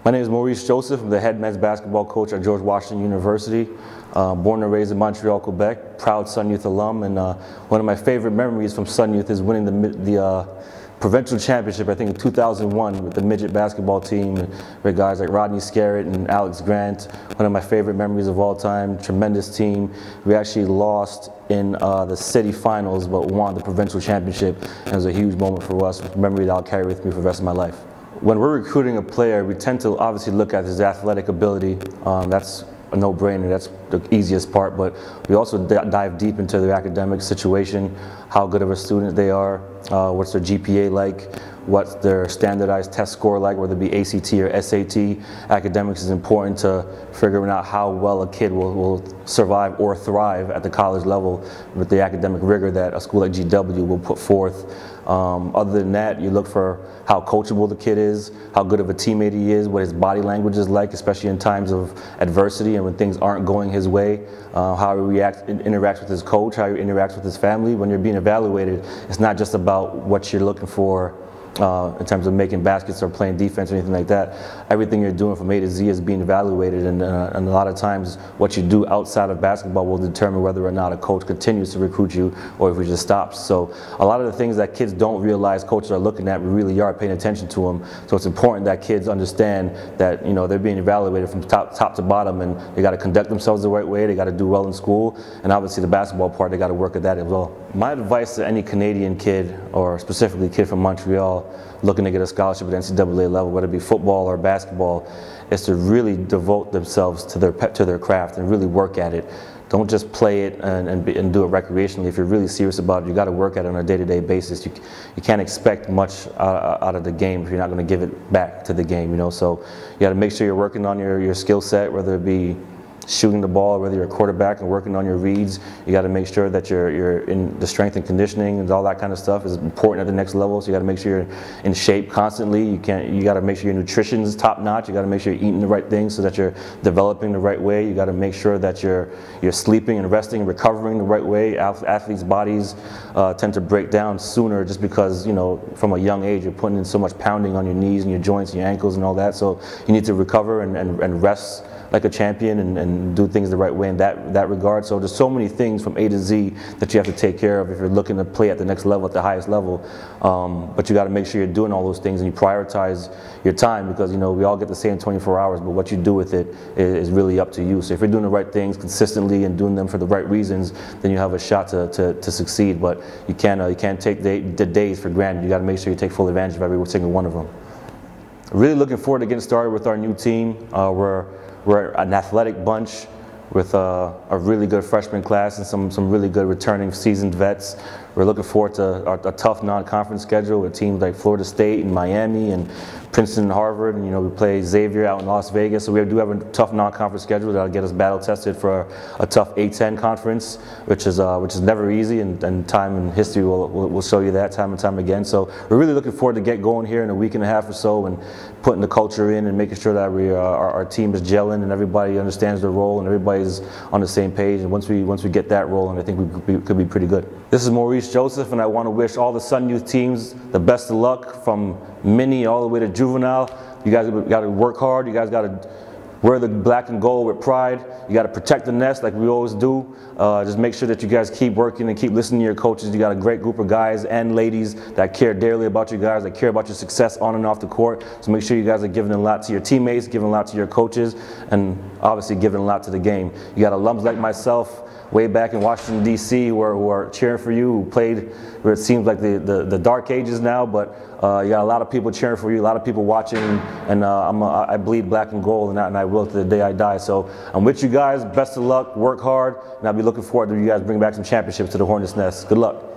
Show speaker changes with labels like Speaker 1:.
Speaker 1: My name is Maurice Joseph. I'm the head men's basketball coach at George Washington University. Born and raised in Montreal, Quebec. Proud Sun Youth alum, and one of my favorite memories from Sun Youth is winning the provincial championship, I think in 2001, with the midget basketball team with guys like Rodney Scarrett and Alex Grant. One of my favorite memories of all time. Tremendous team. We actually lost in the city finals, but won the provincial championship, and it was a huge moment for us. A memory that I'll carry with me for the rest of my life. When we're recruiting a player, we tend to obviously look at his athletic ability. That's a no-brainer, that's the easiest part, but we also dive deep into their academic situation, how good of a student they are, what's their GPA like, what's their standardized test score like, whether it be ACT or SAT. Academics is important to figuring out how well a kid will survive or thrive at the college level with the academic rigor that a school like GW will put forth. Other than that, you look for how coachable the kid is, how good of a teammate he is, what his body language is like, especially in times of adversity and when things aren't going his way, how he interacts with his coach, how he interacts with his family. When you're being evaluated, it's not just about what you're looking for in terms of making baskets or playing defense or anything like that. Everything you're doing from A to Z is being evaluated, and a lot of times what you do outside of basketball will determine whether or not a coach continues to recruit you or if he just stops. So a lot of the things that kids don't realize coaches are looking at, we really are paying attention to them. So it's important that kids understand that, you know, they're being evaluated from top to bottom, and they got to conduct themselves the right way, they got to do well in school, and obviously the basketball part, they got to work at that as well. My advice to any Canadian kid, or specifically a kid from Montreal, looking to get a scholarship at NCAA level, whether it be football or basketball, is to really devote themselves to their craft and really work at it. Don't just play it and do it recreationally. If you're really serious about it, you got to work at it on a day-to-day basis. You can't expect much out of the game if you're not going to give it back to the game. You know, so you got to make sure you're working on your skill set, whether it be shooting the ball, whether you're a quarterback and working on your reads. You got to make sure that you're in the strength and conditioning and all that kind of stuff is important at the next level. So you got to make sure you're in shape constantly. You got to make sure your nutrition is top notch. You got to make sure you're eating the right things so that you're developing the right way. You got to make sure that you're sleeping and resting and recovering the right way. Athletes' bodies tend to break down sooner just because, you know, from a young age you're putting in so much pounding on your knees and your joints and your ankles and all that. So you need to recover and rest like a champion and do things the right way in that regard. So there's so many things from A to Z that you have to take care of if you're looking to play at the next level, at the highest level. But you got to make sure you're doing all those things and you prioritize your time, because, you know, we all get the same 24 hours, but what you do with it is really up to you. So if you're doing the right things consistently and doing them for the right reasons, then you have a shot to succeed. But you can't take the days for granted. You got to make sure you take full advantage of every single one of them. Really looking forward to getting started with our new team. We're an athletic bunch with a really good freshman class and some really good returning seasoned vets. We're looking forward to a tough non-conference schedule with teams like Florida State and Miami and Princeton and Harvard, and, you know, we play Xavier out in Las Vegas. So we do have a tough non-conference schedule that'll get us battle tested for a tough A-10 conference, which is never easy, and time and history will show you that time and time again. So we're really looking forward to get going here in a week and a half or so and putting the culture in and making sure that our team is gelling and everybody understands their role and everybody's on the same page. And once we get that rolling, I think we could be pretty good. This is Maurice Joseph, and I want to wish all the Sun Youth teams the best of luck, from mini all the way to juvenile. You guys got to work hard. You guys got to wear the black and gold with pride. You got to protect the nest like we always do. Just make sure that you guys keep working and keep listening to your coaches. You got a great group of guys and ladies that care dearly about you guys, that care about your success on and off the court. So make sure you guys are giving a lot to your teammates, giving a lot to your coaches, and obviously giving a lot to the game. You got alums like myself way back in Washington, D.C. who are cheering for you, who played where it seems like the dark ages now, but you got a lot of people cheering for you, a lot of people watching, and I bleed black and gold, and I will to the day I die. So I'm with you guys. Best of luck. Work hard, and I'll be looking forward to you guys bringing back some championships to the Hornets' Nest. Good luck.